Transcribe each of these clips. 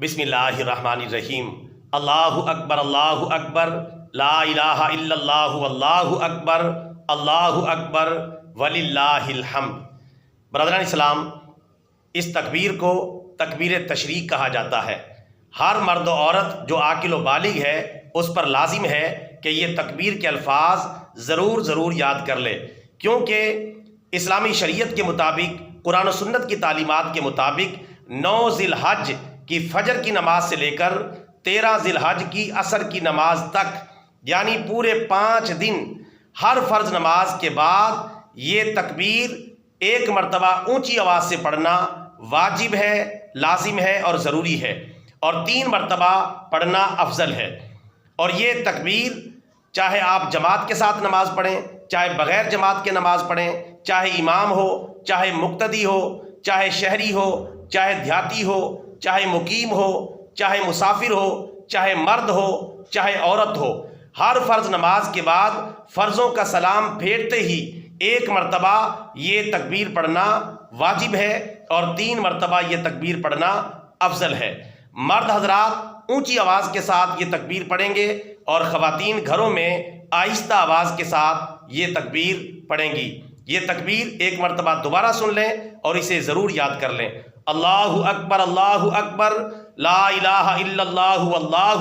بسم اللہ الرحمن الرحیم۔ اللہ اکبر لا الہ الا اللہ واللہ اکبر وللہ الحمد۔ برادران اسلام، اس تکبیر کو تکبیر تشریق کہا جاتا ہے۔ ہر مرد و عورت جو عاقل و بالغ ہے اس پر لازم ہے کہ یہ تکبیر کے الفاظ ضرور یاد کر لے، کیونکہ اسلامی شریعت کے مطابق، قرآن و سنت کی تعلیمات کے مطابق 9 ذی الحج کی فجر کی نماز سے لے کر 13 ذی الحج کی عصر کی نماز تک، یعنی پورے 5 دن ہر فرض نماز کے بعد یہ تکبیر ایک مرتبہ اونچی آواز سے پڑھنا واجب ہے، لازم ہے اور ضروری ہے، اور 3 مرتبہ پڑھنا افضل ہے۔ اور یہ تکبیر چاہے آپ جماعت کے ساتھ نماز پڑھیں، چاہے بغیر جماعت کے نماز پڑھیں، چاہے امام ہو، چاہے مقتدی ہو، چاہے شہری ہو، چاہے دیہاتی ہو، چاہے مقیم ہو، چاہے مسافر ہو، چاہے مرد ہو، چاہے عورت ہو، ہر فرض نماز کے بعد فرضوں کا سلام پھیرتے ہی ایک مرتبہ یہ تکبیر پڑھنا واجب ہے اور 3 مرتبہ یہ تکبیر پڑھنا افضل ہے۔ مرد حضرات اونچی آواز کے ساتھ یہ تکبیر پڑھیں گے اور خواتین گھروں میں آہستہ آواز کے ساتھ یہ تکبیر پڑھیں گی۔ یہ تکبیر ایک مرتبہ دوبارہ سن لیں اور اسے ضرور یاد کر لیں۔ اللہ اکبر لا الہ الا اللہ واللہ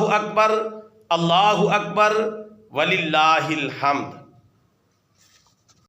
اکبر وللہ الحمد۔